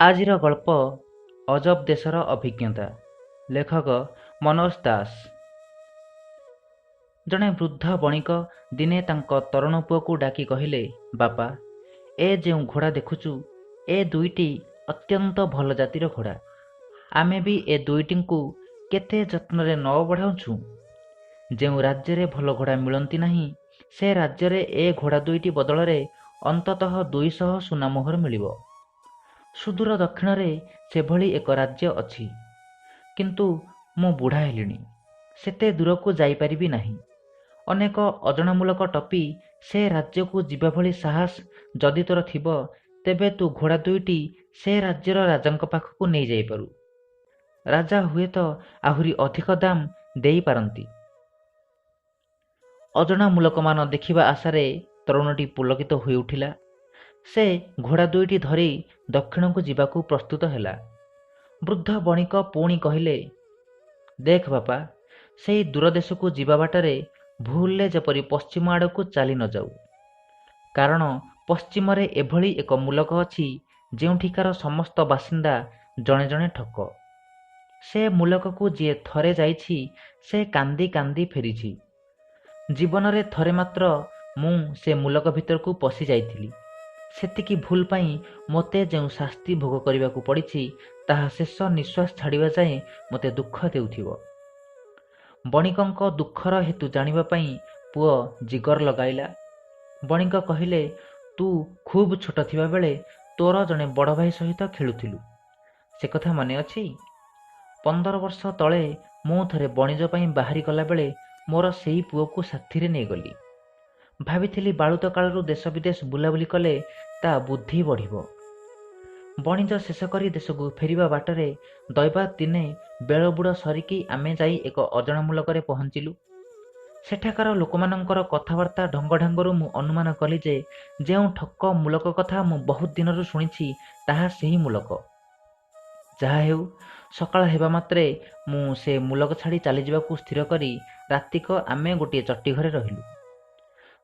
ଆଜିର ଗଳ୍ପ ଅଜବ ଦେଶର ଅଭିଜ୍ଞତା। ଲେଖକ ମନୋଜ ଦାସ। ଜଣେ ବୃଦ୍ଧ ବଣିକ ଦିନେ ତାଙ୍କ ତରୁଣ ପୁଅକୁ ଡାକି କହିଲେ, ବାପା, ଏ ଯେଉଁ ଘୋଡ଼ା ଦେଖୁଛୁ, ଏ ଦୁଇଟି ଅତ୍ୟନ୍ତ ଭଲ ଜାତିର ଘୋଡ଼ା। ଆମେ ବି ଏ ଦୁଇଟିଙ୍କୁ କେତେ ଯତ୍ନରେ ନ ବଢ଼ାଉଛୁ। ଯେଉଁ ରାଜ୍ୟରେ ଭଲ ଘୋଡ଼ା ମିଳନ୍ତି ନାହିଁ, ସେ ରାଜ୍ୟରେ ଏ ଘୋଡ଼ା ଦୁଇଟି ବଦଳରେ ଅନ୍ତତଃ 200 ସୁନାମୋହର ମିଳିବ। ସୁଦୂର ଦକ୍ଷିଣରେ ସେଭଳି ଏକ ରାଜ୍ୟ ଅଛି, କିନ୍ତୁ ମୁଁ ବୁଢ଼ା ହେଲିଣି, ସେତେ ଦୂରକୁ ଯାଇପାରିବି ନାହିଁ। ଅନେକ ଅଜଣାମୂଳକ ଟପି ସେ ରାଜ୍ୟକୁ ଯିବା ଭଳି ସାହସ ଯଦି ତୋର ଥିବ, ତେବେ ତୁ ଘୋଡ଼ା ଦୁଇଟି ସେ ରାଜ୍ୟର ରାଜାଙ୍କ ପାଖକୁ ନେଇଯାଇପାରୁ। ରାଜା ହୁଏତ ଆହୁରି ଅଧିକ ଦାମ ଦେଇପାରନ୍ତି। ଅଜଣାମୂଳକମାନ ଦେଖିବା ଆଶାରେ ତରୁଣଟି ପୁଲକିତ ହୋଇ ଉଠିଲା। ସେ ଘୋଡ଼ା ଦୁଇଟି ଧରି ଦକ୍ଷିଣକୁ ଯିବାକୁ ପ୍ରସ୍ତୁତ ହେଲା। ବୃଦ୍ଧ ବଣିକ ପୁଣି କହିଲେ, ଦେଖ ବାପା, ସେଇ ଦୂରଦେଶକୁ ଯିବା ବାଟରେ ଭୁଲରେ ଯେପରି ପଶ୍ଚିମ ଆଡ଼କୁ ଚାଲି ନ ଯାଉ। କାରଣ ପଶ୍ଚିମରେ ଏଭଳି ଏକ ମୁଲକ ଅଛି, ଯେଉଁଠିକାର ସମସ୍ତ ବାସିନ୍ଦା ଜଣେ ଜଣେ ଠକ। ସେ ମୁଲକକୁ ଯିଏ ଥରେ ଯାଇଛି, ସେ କାନ୍ଦି କାନ୍ଦି ଫେରିଛି। ଜୀବନରେ ଥରେ ମାତ୍ର ମୁଁ ସେ ମୁଲକ ଭିତରକୁ ପଶି ଯାଇଥିଲି। ସେତିକି ଭୁଲ ପାଇଁ ମୋତେ ଯେଉଁ ଶାସ୍ତି ଭୋଗ କରିବାକୁ ପଡ଼ିଛି, ତାହା ଶେଷ ନିଶ୍ୱାସ ଛାଡ଼ିବା ଯାଏଁ ମୋତେ ଦୁଃଖ ଦେଉଥିବ। ବଣିକଙ୍କ ଦୁଃଖର ହେତୁ ଜାଣିବା ପାଇଁ ପୁଅ ଜିଗର ଲଗାଇଲା। ବଣିକ କହିଲେ, ତୁ ଖୁବ୍ ଛୋଟ ଥିବାବେଳେ ତୋର ଜଣେ ବଡ଼ ଭାଇ ସହିତ ଖେଳୁଥିଲୁ, ସେ କଥା ମନେ ଅଛି? 15 ବର୍ଷ ତଳେ ମୁଁ ଥରେ ବଣିଜ ପାଇଁ ବାହାରି ଗଲାବେଳେ ମୋର ସେଇ ପୁଅକୁ ସାଥିରେ ନେଇଗଲି। ଭାବିଥିଲି ବାଳୁତ କାଳରୁ ଦେଶ ବିଦେଶ ବୁଲାବୁଲି କଲେ ତା ବୁଦ୍ଧି ବଢ଼ିବ। ବଣିଜ ଶେଷ କରି ଦେଶକୁ ଫେରିବା ବାଟରେ ଦୈବାତ୍ ଦିନେ ବେଳବୁଡ଼ ସରିକି ଆମେ ଯାଇ ଏକ ଅଜଣା ମୁଲକରେ ପହଞ୍ଚିଲୁ। ସେଠାକାର ଲୋକମାନଙ୍କର କଥାବାର୍ତ୍ତା ଢଙ୍ଗଢାଙ୍ଗରୁ ମୁଁ ଅନୁମାନ କଲି ଯେ, ଯେଉଁ ଠକ ମୁଲକ କଥା ମୁଁ ବହୁତ ଦିନରୁ ଶୁଣିଛି, ତାହା ସେହି ମୁଲକ। ଯାହା ହେଉ, ସକାଳ ହେବା ମାତ୍ରେ ମୁଁ ସେ ମୁଲକ ଛାଡ଼ି ଚାଲିଯିବାକୁ ସ୍ଥିର କରି ରାତିକ ଆମେ ଗୋଟିଏ ଚଟିଘରେ ରହିଲୁ।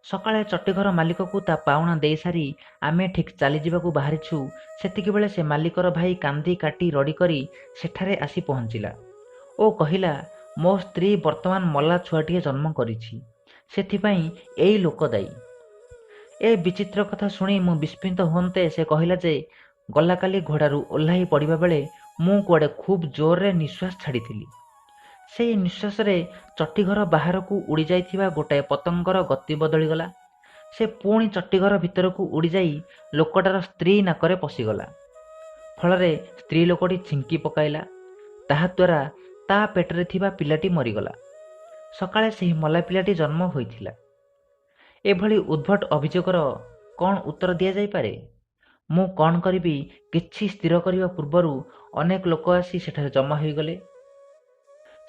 ସକାଳେ ଚଟିଘର ମାଲିକକୁ ତା ପାଉଣା ଦେଇସାରି ଆମେ ଠିକ୍ ଚାଲିଯିବାକୁ ବାହାରିଛୁ, ସେତିକିବେଳେ ସେ ମାଲିକର ଭାଇ କାନ୍ଦି କାଟି ରଡ଼ି କରି ସେଠାରେ ଆସି ପହଞ୍ଚିଲା ଓ କହିଲା, ମୋ ସ୍ତ୍ରୀ ବର୍ତ୍ତମାନ ମଲା ଛୁଆଟିଏ ଜନ୍ମ କରିଛି, ସେଥିପାଇଁ ଏଇ ଲୋକ ଦାୟୀ। ଏ ବିଚିତ୍ର କଥା ଶୁଣି ମୁଁ ବିସ୍ମିତ ହୁଅନ୍ତେ ସେ କହିଲା ଯେ, ଗଲାକାଲି ଘୋଡ଼ାରୁ ଓହ୍ଲାଇ ପଡ଼ିବା ବେଳେ ମୁଁ କୁଆଡ଼େ ଖୁବ୍ ଜୋରରେ ନିଶ୍ୱାସ ଛାଡ଼ିଥିଲି। ସେଇ ନିଶ୍ୱାସରେ ଚଟିଘର ବାହାରକୁ ଉଡ଼ି ଯାଇଥିବା ଗୋଟାଏ ପତଙ୍ଗର ଗତି ବଦଳିଗଲା। ସେ ପୁଣି ଚଟିଘର ଭିତରକୁ ଉଡ଼ିଯାଇ ଲୋକଟାର ସ୍ତ୍ରୀ ନାକରେ ପଶିଗଲା। ଫଳରେ ସ୍ତ୍ରୀ ଲୋକଟି ଛିଙ୍କି ପକାଇଲା। ତାହାଦ୍ୱାରା ତା ପେଟରେ ଥିବା ପିଲାଟି ମରିଗଲା। ସକାଳେ ସେହି ମଲା ପିଲାଟି ଜନ୍ମ ହୋଇଥିଲା। ଏଭଳି ଉଦ୍ଭଟ ଅଭିଯୋଗର କ'ଣ ଉତ୍ତର ଦିଆଯାଇପାରେ? ମୁଁ କ'ଣ କରିବି, କିଛି ସ୍ଥିର କରିବା ପୂର୍ବରୁ ଅନେକ ଲୋକ ଆସି ସେଠାରେ ଜମା ହୋଇଗଲେ।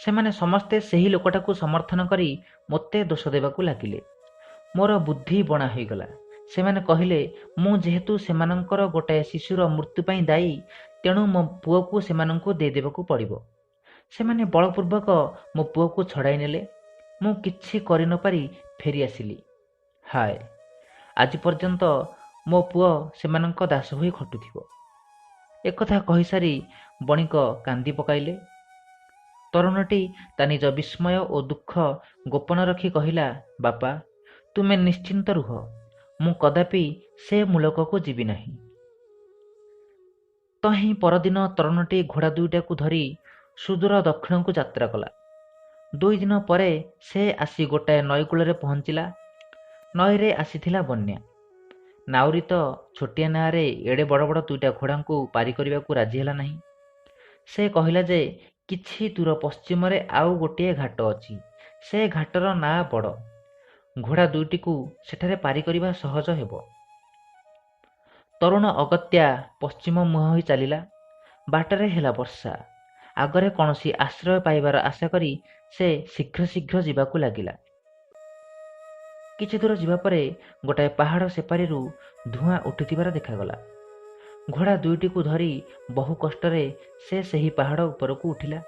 ସେମାନେ ସମସ୍ତେ ସେହି ଲୋକଟାକୁ ସମର୍ଥନ କରି ମୋତେ ଦୋଷ ଦେବାକୁ ଲାଗିଲେ। ମୋର ବୁଦ୍ଧି ବଣା ହୋଇଗଲା। ସେମାନେ କହିଲେ, ମୁଁ ଯେହେତୁ ସେମାନଙ୍କର ଗୋଟାଏ ଶିଶୁର ମୃତ୍ୟୁ ପାଇଁ ଦାୟୀ, ତେଣୁ ମୋ ପୁଅକୁ ସେମାନଙ୍କୁ ଦେଇଦେବାକୁ ପଡ଼ିବ। ସେମାନେ ବଳପୂର୍ବକ ମୋ ପୁଅକୁ ଛଡ଼ାଇ ନେଲେ। ମୁଁ କିଛି କରି ନ ପାରି ଫେରି ଆସିଲି। ହାୟ, ଆଜି ପର୍ଯ୍ୟନ୍ତ ମୋ ପୁଅ ସେମାନଙ୍କ ଦାସ ହୋଇ ଖଟୁଥିବ। ଏକଥା କହିସାରି ବଣିକ କାନ୍ଦି ପକାଇଲେ। ତରୁଣଟି ତା ନିଜ ବିସ୍ମୟ ଓ ଦୁଃଖ ଗୋପନ ରଖି କହିଲା, ବାପା, ତୁମେ ନିଶ୍ଚିନ୍ତ ରୁହ, ମୁଁ କଦାପି ସେ ମୁଲକକୁ ଯିବି ନାହିଁ। ତହିଁ ପରଦିନ ତରୁଣଟି ଘୋଡ଼ା ଦୁଇଟାକୁ ଧରି ସୁଦୂର ଦକ୍ଷିଣକୁ ଯାତ୍ରା କଲା। 2 ଦିନ ପରେ ସେ ଆସି ଗୋଟାଏ ନଈକୂଳରେ ପହଞ୍ଚିଲା। ନଈରେ ଆସିଥିଲା ବନ୍ୟା। ନାଉରୀ ତ ଛୋଟିଆ ନାଆରେ ଏଡ଼େ ବଡ଼ ବଡ଼ 2ଟା ଘୋଡ଼ାଙ୍କୁ ପାରି କରିବାକୁ ରାଜି ହେଲା ନାହିଁ। ସେ କହିଲା ଯେ, କିଛି ଦୂର ପଶ୍ଚିମରେ ଆଉ ଗୋଟିଏ ଘାଟ ଅଛି, ସେ ଘାଟର ନାଁ ବଡ଼। ଘୋଡ଼ା ଦୁଇଟିକୁ ସେଠାରେ ପାରି କରିବା ସହଜ ହେବ। ତରୁଣ ଅଗତ୍ୟା ପଶ୍ଚିମ ମୁହାଁ ହୋଇ ଚାଲିଲା। ବାଟରେ ହେଲା ବର୍ଷା। ଆଗରେ କୌଣସି ଆଶ୍ରୟ ପାଇବାର ଆଶା କରି ସେ ଶୀଘ୍ର ଶୀଘ୍ର ଯିବାକୁ ଲାଗିଲା। କିଛି ଦୂର ଯିବା ପରେ ଗୋଟାଏ ପାହାଡ଼ ସେପାରିରୁ ଧୂଆଁ ଉଠୁଥିବାର ଦେଖାଗଲା। ଘୋଡ଼ା ଦୁଇଟିକୁ ଧରି ବହୁ କଷ୍ଟରେ ସେ ସେହି ପାହାଡ଼ ଉପରକୁ ଉଠିଲା।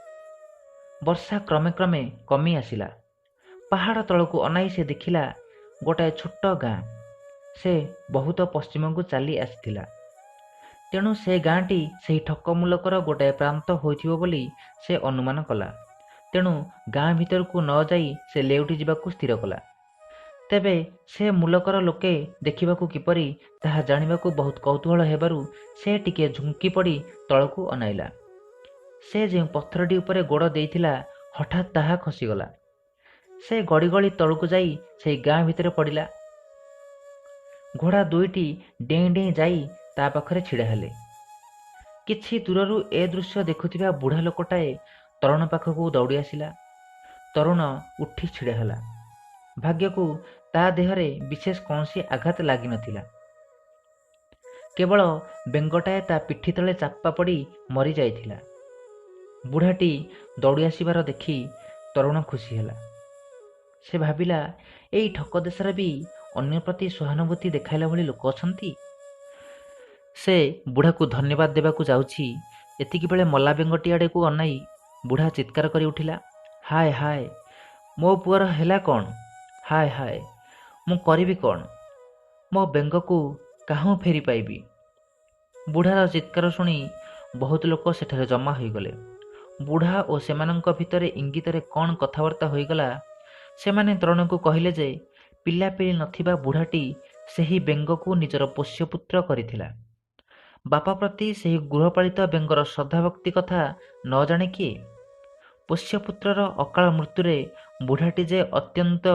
ବର୍ଷା କ୍ରମେ କ୍ରମେ କମି ଆସିଲା। ପାହାଡ଼ ତଳକୁ ଅନାଇ ସେ ଦେଖିଲା ଗୋଟାଏ ଛୋଟ ଗାଁ। ସେ ବହୁତ ପଶ୍ଚିମକୁ ଚାଲି ଆସିଥିଲା। ତେଣୁ ସେ ଗାଁଟି ସେହି ଠକ ମୂଲକର ଗୋଟାଏ ପ୍ରାନ୍ତ ହୋଇଥିବ ବୋଲି ସେ ଅନୁମାନ କଲା। ତେଣୁ ଗାଁ ଭିତରକୁ ନ ଯାଇ ସେ ଲେଉଟି ଯିବାକୁ ସ୍ଥିର କଲା। ତେବେ ସେ ମୂଲକର ଲୋକେ ଦେଖିବାକୁ କିପରି ତାହା ଜାଣିବାକୁ ବହୁତ କୌତୂହଳ ହେବାରୁ ସେ ଟିକିଏ ଝୁଙ୍କି ପଡ଼ି ତଳକୁ ଅନାଇଲା। ସେ ଯେଉଁ ପଥରଟି ଉପରେ ଗୋଡ଼ ଦେଇଥିଲା ହଠାତ୍ ତାହା ଖସିଗଲା। ସେ ଗଡ଼ି ଗଡ଼ି ତଳକୁ ଯାଇ ସେହି ଗାଁ ଭିତରେ ପଡ଼ିଲା। ଘୋଡ଼ା ଦୁଇଟି ଡେଇଁ ଡେଇଁ ଯାଇ ତା ପାଖରେ ଛିଡ଼ା ହେଲେ। କିଛି ଦୂରରୁ ଏ ଦୃଶ୍ୟ ଦେଖୁଥିବା ବୁଢ଼ା ଲୋକଟାଏ ତରୁଣ ପାଖକୁ ଦୌଡ଼ି ଆସିଲା। ତରୁଣ ଉଠି ଛିଡ଼ା ହେଲା। ଭାଗ୍ୟକୁ ତା ଦେହରେ ବିଶେଷ କୌଣସି ଆଘାତ ଲାଗିନଥିଲା। କେବଳ ବେଙ୍ଗଟାଏ ତା ପିଠି ତଳେ ଚାପା ପଡ଼ି ମରିଯାଇଥିଲା। ବୁଢ଼ାଟି ଦୌଡ଼ି ଆସିବାର ଦେଖି ତରୁଣ ଖୁସି ହେଲା। ସେ ଭାବିଲା, ଏଇ ଠକ ଦେଶରେ ବି ଅନ୍ୟ ପ୍ରତି ସହାନୁଭୂତି ଦେଖାଇଲା ଭଳି ଲୋକ ଅଛନ୍ତି। ସେ ବୁଢ଼ାକୁ ଧନ୍ୟବାଦ ଦେବାକୁ ଯାଉଛି, ଏତିକିବେଳେ ମଲା ବେଙ୍ଗଟି ଆଡ଼କୁ ଅନାଇ ବୁଢ଼ା ଚିତ୍କାର କରି ଉଠିଲା, ହାୟ ହାୟ, ମୋ ପୁଅର ହେଲା କ'ଣ? ହାୟ ହାୟ, ମୁଁ କରିବି କ'ଣ? ମୋ ବେଙ୍ଗକୁ କାହୁଁ ଫେରି ପାଇବି? ବୁଢ଼ାର ଚିତ୍କାର ଶୁଣି ବହୁତ ଲୋକ ସେଠାରେ ଜମା ହୋଇଗଲେ। ବୁଢ଼ା ଓ ସେମାନଙ୍କ ଭିତରେ ଇଙ୍ଗିତରେ କ'ଣ କଥାବାର୍ତ୍ତା ହୋଇଗଲା। ସେମାନେ ତରୁଣକୁ କହିଲେ ଯେ ପିଲାପିଲି ନଥିବା ବୁଢ଼ାଟି ସେହି ବେଙ୍ଗକୁ ନିଜର ପୋଷ୍ୟପୁତ୍ର କରିଥିଲା। ବାପା ପ୍ରତି ସେହି ଗୃହପାଳିତ ବେଙ୍ଗର ଶ୍ରଦ୍ଧାଭକ୍ତି କଥା ନ ଜାଣେ କିଏ? ପୋଷ୍ୟପୁତ୍ରର ଅକାଳ ମୃତ୍ୟୁରେ ବୁଢ଼ାଟି ଯେ ଅତ୍ୟନ୍ତ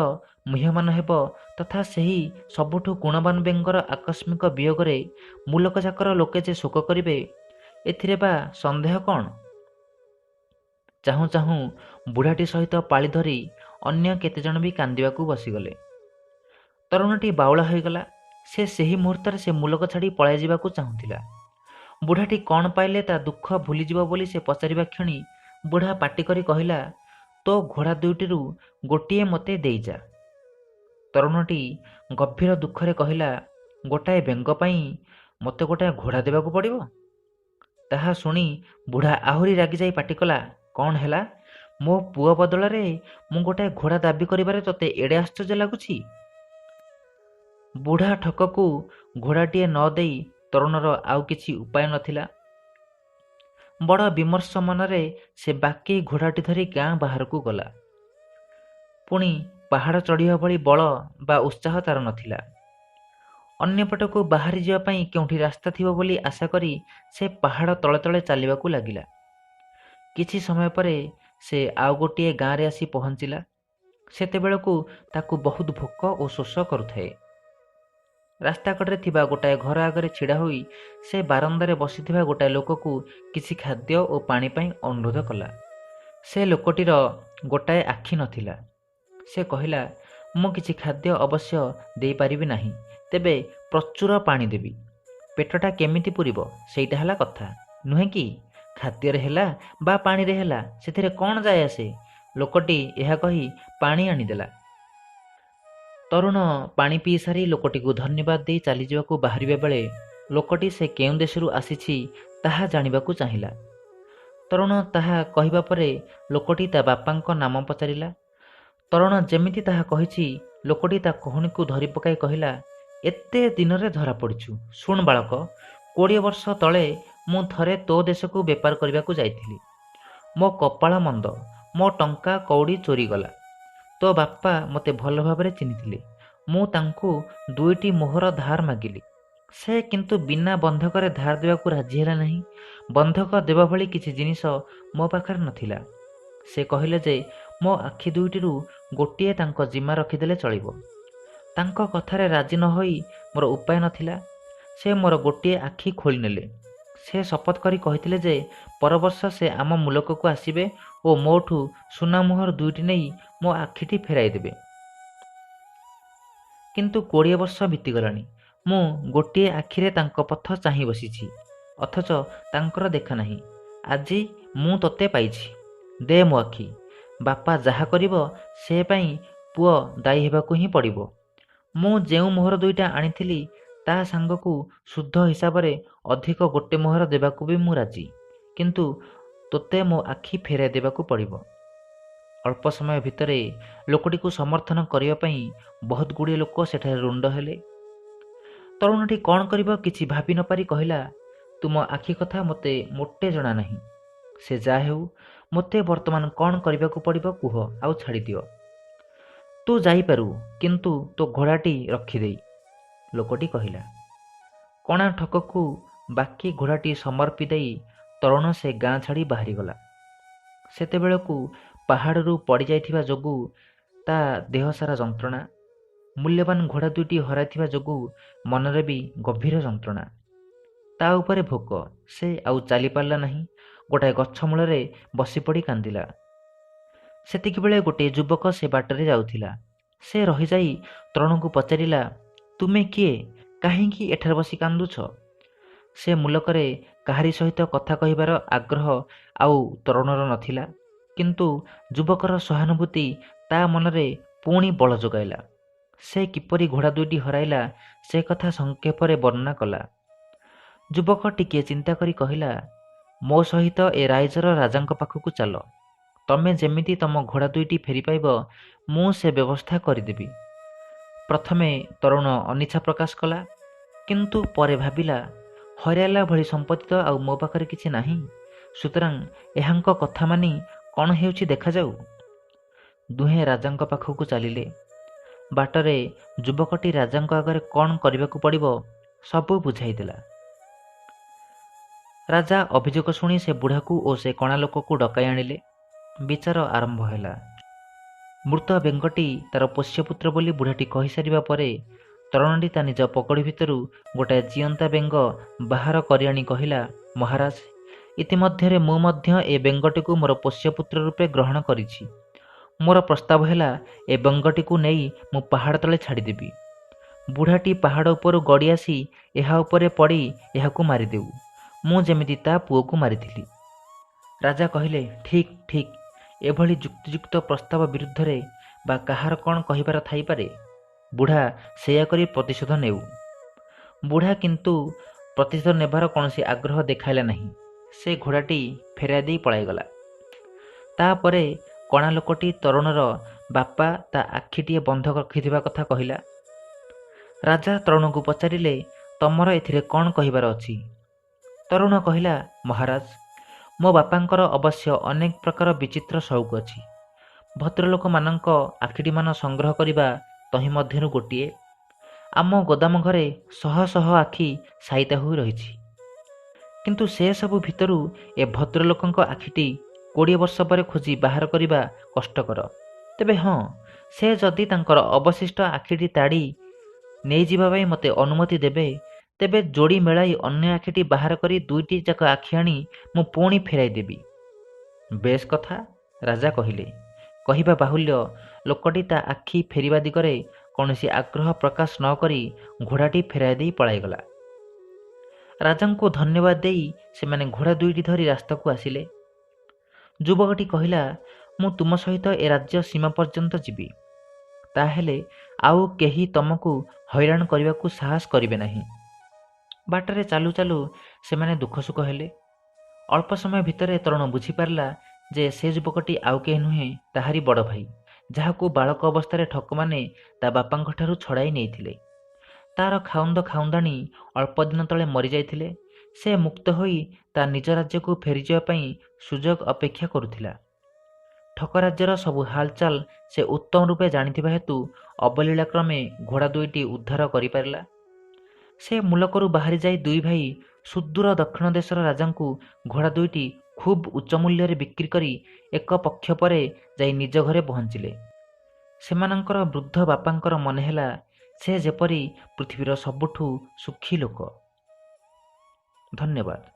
ମୁହ୍ୟମାନ ହେବ ତଥା ସେହି ସବୁଠୁ ଗୁଣବାନ ବେଙ୍ଗର ଆକସ୍ମିକ ବିୟୋଗରେ ମୂଲକଯାକର ଲୋକେ ଯେ ଶୋକ କରିବେ, ଏଥିରେ ବା ସନ୍ଦେହ କ'ଣ? ଚାହୁଁ ଚାହୁଁ ବୁଢ଼ାଟି ସହିତ ପାଳି ଧରି ଅନ୍ୟ କେତେଜଣ ବି କାନ୍ଦିବାକୁ ବସିଗଲେ। ତରୁଣଟି ବାଉଳା ହୋଇଗଲା। ସେ ସେହି ମୁହୂର୍ତ୍ତରେ ସେ ମୂଲକ ଛାଡ଼ି ପଳାଇ ଯିବାକୁ ଚାହୁଁଥିଲା। ବୁଢ଼ାଟି କ'ଣ ପାଇଲେ ତା ଦୁଃଖ ଭୁଲିଯିବ ବୋଲି ସେ ପଚାରିବା କ୍ଷଣି ବୁଢ଼ା ପାଟି କରି କହିଲା, ତୋ ଘୋଡ଼ା ଦୁଇଟିରୁ ଗୋଟିଏ ମୋତେ ଦେଇଯା। ତରୁଣଟି ଗଭୀର ଦୁଃଖରେ କହିଲା, ଗୋଟାଏ ବେଙ୍ଗ ପାଇଁ ମୋତେ ଗୋଟାଏ ଘୋଡ଼ା ଦେବାକୁ ପଡ଼ିବ? ତାହା ଶୁଣି ବୁଢ଼ା ଆହୁରି ରାଗିଯାଇ ପାଟି କଲା, କ'ଣ ହେଲା? ମୋ ପୁଅ ବଦଳରେ ମୁଁ ଗୋଟାଏ ଘୋଡ଼ା ଦାବି କରିବାରେ ତୋତେ ଏଡ଼େ ଆଶ୍ଚର୍ଯ୍ୟ ଲାଗୁଛି? ବୁଢ଼ା ଠକକୁ ଘୋଡ଼ାଟିଏ ନ ଦେଇ ତରୁଣର ଆଉ କିଛି ଉପାୟ ନଥିଲା। ବଡ଼ ବିମର୍ଷ ମନରେ ସେ ବାକି ଘୋଡ଼ାଟି ଧରି ଗାଁ ବାହାରକୁ ଗଲା। ପୁଣି ପାହାଡ଼ ଚଢ଼ିବା ଭଳି ବଳ ବା ଉତ୍ସାହ ତାର ନଥିଲା। ଅନ୍ୟପଟକୁ ବାହାରି ଯିବା ପାଇଁ କେଉଁଠି ରାସ୍ତା ଥିବ ବୋଲି ଆଶା କରି ସେ ପାହାଡ଼ ତଳେ ତଳେ ଚାଲିବାକୁ ଲାଗିଲା। କିଛି ସମୟ ପରେ ସେ ଆଉ ଗୋଟିଏ ଗାଁରେ ଆସି ପହଞ୍ଚିଲା। ସେତେବେଳକୁ ତାକୁ ବହୁତ ଭୋକ ଓ ଶୋଷ କରୁଥାଏ। ରାସ୍ତାକଡ଼ରେ ଥିବା ଗୋଟାଏ ଘର ଆଗରେ ଛିଡ଼ା ହୋଇ ସେ ବାରନ୍ଦାରେ ବସିଥିବା ଗୋଟାଏ ଲୋକକୁ କିଛି ଖାଦ୍ୟ ଓ ପାଣି ପାଇଁ ଅନୁରୋଧ କଲା। ସେ ଲୋକଟିର ଗୋଟାଏ ଆଖି ନଥିଲା। ସେ କହିଲା, ମୁଁ କିଛି ଖାଦ୍ୟ ଅବଶ୍ୟ ଦେଇପାରିବି ନାହିଁ, ତେବେ ପ୍ରଚୁର ପାଣି ଦେବି। ପେଟଟା କେମିତି ପୂରିବ ସେଇଟା ହେଲା କଥା, ନୁହେଁ କି? ଖାଦ୍ୟରେ ହେଲା ବା ପାଣିରେ ହେଲା, ସେଥିରେ କ'ଣ ଯାଏ ଆସେ? ଲୋକଟି ଏହା କହି ପାଣି ଆଣିଦେଲା। ତରୁଣ ପାଣି ପିଇ ସାରି ଲୋକଟିକୁ ଧନ୍ୟବାଦ ଦେଇ ଚାଲିଯିବାକୁ ବାହାରିବା ବେଳେ ଲୋକଟି ସେ କେଉଁ ଦେଶରୁ ଆସିଛି ତାହା ଜାଣିବାକୁ ଚାହିଁଲା। ତରୁଣ ତାହା କହିବା ପରେ ଲୋକଟି ତା ବାପାଙ୍କ ନାମ ପଚାରିଲା। ତରୁଣ ଯେମିତି ତାହା କହିଛି, ଲୋକଟି ତା କହୁଣୀକୁ ଧରି ପକାଇ କହିଲା, ଏତେ ଦିନରେ ଧରା ପଡ଼ିଛୁ। ଶୁଣ ବାଳକ, 20 ବର୍ଷ ତଳେ ମୁଁ ଥରେ ତୋ ଦେଶକୁ ବେପାର କରିବାକୁ ଯାଇଥିଲି। ମୋ କପାଳ ମନ୍ଦ, ମୋ ଟଙ୍କା କଉଡ଼ି ଚୋରିଗଲା। ତୋ ବାପା ମୋତେ ଭଲ ଭାବରେ ଚିହ୍ନିଥିଲେ। ମୁଁ ତାଙ୍କୁ 2ଟି ମୋହର ଧାର ମାଗିଲି। ସେ କିନ୍ତୁ ବିନା ବନ୍ଧକରେ ଧାର ଦେବାକୁ ରାଜି ହେଲା ନାହିଁ। ବନ୍ଧକ ଦେବା ଭଳି କିଛି ଜିନିଷ ମୋ ପାଖରେ ନଥିଲା। ସେ କହିଲେ ଯେ ମୋ ଆଖି ଦୁଇଟିରୁ ଗୋଟିଏ ତାଙ୍କ ଜିମା ରଖିଦେଲେ ଚଳିବ। ତାଙ୍କ କଥାରେ ରାଜି ନ ହୋଇ ମୋର ଉପାୟ ନଥିଲା। ସେ ମୋର ଗୋଟିଏ ଆଖି ଖୋଳିନେଲେ। ସେ ଶପଥ କରି କହିଥିଲେ ଯେ ପରବର୍ଷ ସେ ଆମ ମୂଲକକୁ ଆସିବେ ଓ ମୋଠୁ ସୁନା ମୋହର 2ଟି ନେଇ ମୋ ଆଖିଟି ଫେରାଇ ଦେବେ। କିନ୍ତୁ 20 ବର୍ଷ ବିତିଗଲାଣି। ମୁଁ ଗୋଟିଏ ଆଖିରେ ତାଙ୍କ ପଥ ଚାହିଁ ବସିଛି, ଅଥଚ ତାଙ୍କର ଦେଖା ନାହିଁ। ଆଜି ମୁଁ ତୋତେ ପାଇଛି, ଦେ ମୋ ଆଖି। ବାପା ଯାହା କରିବ ସେ ପାଇଁ ପୁଅ ଦାୟୀ ହେବାକୁ ହିଁ ପଡ଼ିବ। ମୁଁ ଯେଉଁ ମୋହର 2ଟା ଆଣିଥିଲି ତା ସାଙ୍ଗକୁ ସୁଧ ହିସାବରେ ଅଧିକ ଗୋଟେ ମୋହର ଦେବାକୁ ବି ମୁଁ ରାଜି, କିନ୍ତୁ ତୋତେ ମୋ ଆଖି ଫେରାଇ ଦେବାକୁ ପଡ଼ିବ। ଅଳ୍ପ ସମୟ ଭିତରେ ଲୋକଟିକୁ ସମର୍ଥନ କରିବା ପାଇଁ ବହୁତ ଗୁଡ଼ିଏ ଲୋକ ସେଠାରେ ରୁଣ୍ଡ ହେଲେ। ତରୁଣଟି କ'ଣ କରିବ କିଛି ଭାବି ନ ପାରି କହିଲା, ତୁମ ଆଖି କଥା ମୋତେ ମୋଟେ ଜଣା ନାହିଁ। ସେ ଯାହା ହେଉ, ମୋତେ ବର୍ତ୍ତମାନ କ'ଣ କରିବାକୁ ପଡ଼ିବ କୁହ, ଆଉ ଛାଡ଼ିଦିଅ। ତୁ ଯାଇପାରୁ, କିନ୍ତୁ ତୋ ଘୋଡ଼ାଟି ରଖିଦେଇ, ଲୋକଟି କହିଲା। କଣା ଠକକୁ ବାକି ଘୋଡ଼ାଟି ସମର୍ପି ଦେଇ ତରୁଣ ସେ ଗାଁ ଛାଡ଼ି ବାହାରିଗଲା। ସେତେବେଳକୁ ପାହାଡ଼ରୁ ପଡ଼ିଯାଇଥିବା ଯୋଗୁଁ ତା ଦେହ ସାରା ଯନ୍ତ୍ରଣା, ମୂଲ୍ୟବାନ ଘୋଡ଼ା ଦୁଇଟି ହରାଇଥିବା ଯୋଗୁଁ ମନରେ ବି ଗଭୀର ଯନ୍ତ୍ରଣା। ତା ଉପରେ ଭୋକ। ସେ ଆଉ ଚାଲିପାରିଲା ନାହିଁ। ଗୋଟାଏ ଗଛ ମୂଳରେ ବସିପଡ଼ି କାନ୍ଦିଲା। ସେତିକିବେଳେ ଗୋଟିଏ ଯୁବକ ସେ ବାଟରେ ଯାଉଥିଲା। ସେ ରହିଯାଇ ତରୁଣକୁ ପଚାରିଲା, ତୁମେ କିଏ? କାହିଁକି ଏଠାରେ ବସି କାନ୍ଦୁଛ? ସେ ମୁଲକରେ କାହାରି ସହିତ କଥା କହିବାର ଆଗ୍ରହ ଆଉ ତରୁଣର ନଥିଲା, କିନ୍ତୁ ଯୁବକର ସହାନୁଭୂତି ତା ମନରେ ପୁଣି ବଳ ଯୋଗାଇଲା। ସେ କିପରି ଘୋଡ଼ା ଦୁଇଟି ହରାଇଲା ସେ କଥା ସଂକ୍ଷେପରେ ବର୍ଣ୍ଣନା କଲା। ଯୁବକ ଟିକିଏ ଚିନ୍ତା କରି କହିଲା, ମୋ ସହିତ ଏ ରାଇଜର ରାଜାଙ୍କ ପାଖକୁ ଚାଲ। ତମେ ଯେମିତି ତମ ଘୋଡ଼ା ଦୁଇଟି ଫେରି ପାଇବ, ମୁଁ ସେ ବ୍ୟବସ୍ଥା କରିଦେବି। ପ୍ରଥମେ ତରୁଣ ଅନିଚ୍ଛା ପ୍ରକାଶ କଲା, କିନ୍ତୁ ପରେ ଭାବିଲା, ହରାଇଲା ଭଳି ସମ୍ପତ୍ତି ତ ଆଉ ମୋ ପାଖରେ କିଛି ନାହିଁ, ସୁତରାଂ ଏହାଙ୍କ କଥା ମାନି କ'ଣ ହେଉଛି ଦେଖାଯାଉ। ଦୁହେଁ ରାଜାଙ୍କ ପାଖକୁ ଚାଲିଲେ। ବାଟରେ ଯୁବକଟି ରାଜାଙ୍କ ଆଗରେ କ'ଣ କରିବାକୁ ପଡ଼ିବ ସବୁ ବୁଝାଇଦେଲା। ରାଜା ଅଭିଯୋଗ ଶୁଣି ସେ ବୁଢ଼ାକୁ ଓ ସେ କଣା ଲୋକକୁ ଡକାଇ ଆଣିଲେ। ବିଚାର ଆରମ୍ଭ ହେଲା। ମୃତ ବେଙ୍ଗଟି ତାର ପୋଷ୍ୟପୁତ୍ର ବୋଲି ବୁଢ଼ାଟି କହିସାରିବା ପରେ ତରୁଣଟି ତା ନିଜ ପକଡ଼ି ଭିତରୁ ଗୋଟାଏ ଜିଅନ୍ତା ବେଙ୍ଗ ବାହାର କରି ଆଣି କହିଲା, ମହାରାଜ, ଇତିମଧ୍ୟରେ ମୁଁ ମଧ୍ୟ ଏ ବେଙ୍ଗଟିକୁ ମୋର ପୋଷ୍ୟପୁତ୍ର ରୂପେ ଗ୍ରହଣ କରିଛି। ମୋର ପ୍ରସ୍ତାବ ହେଲା, ଏ ବେଙ୍ଗଟିକୁ ନେଇ ମୁଁ ପାହାଡ଼ ତଳେ ଛାଡ଼ିଦେବି। ବୁଢ଼ାଟି ପାହାଡ଼ ଉପରୁ ଗଡ଼ି ଆସି ଏହା ଉପରେ ପଡ଼ି ଏହାକୁ ମାରିଦେଉ, ମୁଁ ଯେମିତି ତା ପୁଅକୁ ମାରିଥିଲି। ରାଜା କହିଲେ, ଠିକ୍ ଠିକ୍, ଏଭଳି ଯୁକ୍ତିଯୁକ୍ତ ପ୍ରସ୍ତାବ ବିରୁଦ୍ଧରେ ବା କାହାର କ'ଣ କହିବାର ଥାଇପାରେ? ବୁଢ଼ା ସେଇଆ କରି ପ୍ରତିଶୋଧ ନେଉ। ବୁଢ଼ା କିନ୍ତୁ ପ୍ରତିଶୋଧ ନେବାର କୌଣସି ଆଗ୍ରହ ଦେଖାଇଲା ନାହିଁ। ସେ ଘୋଡ଼ାଟି ଫେରାଇ ଦେଇ ପଳାଇଗଲା। ତାପରେ କଣା ଲୋକଟି ତରୁଣର ବାପା ତା ଆଖିଟିଏ ବନ୍ଧ ରଖିଥିବା କଥା କହିଲା। ରାଜା ତରୁଣକୁ ପଚାରିଲେ, ତମର ଏଥିରେ କ'ଣ କହିବାର ଅଛି? ତରୁଣ କହିଲା, ମହାରାଜ, ମୋ ବାପାଙ୍କର ଅବଶ୍ୟ ଅନେକ ପ୍ରକାର ବିଚିତ୍ର ସଉକ ଅଛି। ଭଦ୍ରଲୋକମାନଙ୍କ ଆଖିଟିମାନ ସଂଗ୍ରହ କରିବା ତହିଁ ମଧ୍ୟରୁ ଗୋଟିଏ। ଆମ ଗୋଦାମ ଘରେ ଶହ ଶହ ଆଖି ସାଇତା ହୋଇ ରହିଛି, କିନ୍ତୁ ସେସବୁ ଭିତରୁ ଏ ଭଦ୍ରଲୋକଙ୍କ ଆଖିଟି 20 ବର୍ଷ ପରେ ଖୋଜି ବାହାର କରିବା କଷ୍ଟକର। ତେବେ ହଁ, ସେ ଯଦି ତାଙ୍କର ଅବଶିଷ୍ଟ ଆଖିଟି ତାଡ଼ି ନେଇଯିବା ପାଇଁ ମୋତେ ଅନୁମତି ଦେବେ, ତେବେ ଯୋଡ଼ି ମେଳାଇ ଅନ୍ୟ ଆଖିଟି ବାହାର କରି ଦୁଇଟି ଯାକ ଆଖି ଆଣି ମୁଁ ପୁଣି ଫେରାଇ ଦେବି। ବେଶ୍ କଥା, ରାଜା କହିଲେ। କହିବା ବାହୁଲ୍ୟ, ଲୋକଟି ତା ଆଖି ଫେରିବା ଦିଗରେ କୌଣସି ଆଗ୍ରହ ପ୍ରକାଶ ନ କରି ଘୋଡ଼ାଟି ଫେରାଇ ଦେଇ ପଳାଇଗଲା। ରାଜାଙ୍କୁ ଧନ୍ୟବାଦ ଦେଇ ସେମାନେ ଘୋଡ଼ା ଦୁଇଟି ଧରି ରାସ୍ତାକୁ ଆସିଲେ। ଯୁବକଟି କହିଲା, ମୁଁ ତୁମ ସହିତ ଏ ରାଜ୍ୟ ସୀମା ପର୍ଯ୍ୟନ୍ତ ଯିବି। ତାହେଲେ ଆଉ କେହି ତମକୁ ହଇରାଣ କରିବାକୁ ସାହସ କରିବେ ନାହିଁ। ବାଟରେ ଚାଲୁ ଚାଲୁ ସେମାନେ ଦୁଃଖ ସୁଖ ହେଲେ। ଅଳ୍ପ ସମୟ ଭିତରେ ତରୁଣ ବୁଝିପାରିଲା ଯେ ସେ ଯୁବକଟି ଆଉ କେହି ନୁହେଁ, ତାହାରି ବଡ଼ ଭାଇ, ଯାହାକୁ ବାଳକ ଅବସ୍ଥାରେ ଠକମାନେ ତା ବାପାଙ୍କଠାରୁ ଛଡ଼ାଇ ନେଇଥିଲେ। ତାର ଖାଉନ୍ଦ ଖାଉନ୍ଦାଣୀ ଅଳ୍ପ ଦିନ ତଳେ ମରିଯାଇଥିଲେ। ସେ ମୁକ୍ତ ହୋଇ ତା ନିଜ ରାଜ୍ୟକୁ ଫେରିଯିବା ପାଇଁ ସୁଯୋଗ ଅପେକ୍ଷା କରୁଥିଲା। ଠକ ରାଜ୍ୟର ସବୁ ହାଲଚାଲ ସେ ଉତ୍ତମ ରୂପେ ଜାଣିଥିବା ହେତୁ ଅବଲୀଳାକ୍ରମେ ଘୋଡ଼ା ଦୁଇଟି ଉଦ୍ଧାର କରିପାରିଲା। ସେ ମୁଲକରୁ ବାହାରି ଯାଇ ଦୁଇ ଭାଇ ସୁଦୂର ଦକ୍ଷିଣ ଦେଶର ରାଜାଙ୍କୁ ଘୋଡ଼ା ଦୁଇଟି ଖୁବ୍ ଉଚ୍ଚ ମୂଲ୍ୟରେ ବିକ୍ରି କରି ଏକ ପକ୍ଷ ପରେ ଯାଇ ନିଜ ଘରେ ପହଞ୍ଚିଲେ। ସେମାନଙ୍କର ବୃଦ୍ଧ ବାପାଙ୍କର ମନେ ହେଲା ସେ ଯେପରି ପୃଥିବୀର ସବୁଠୁ ସୁଖୀ ଲୋକ। ଧନ୍ୟବାଦ।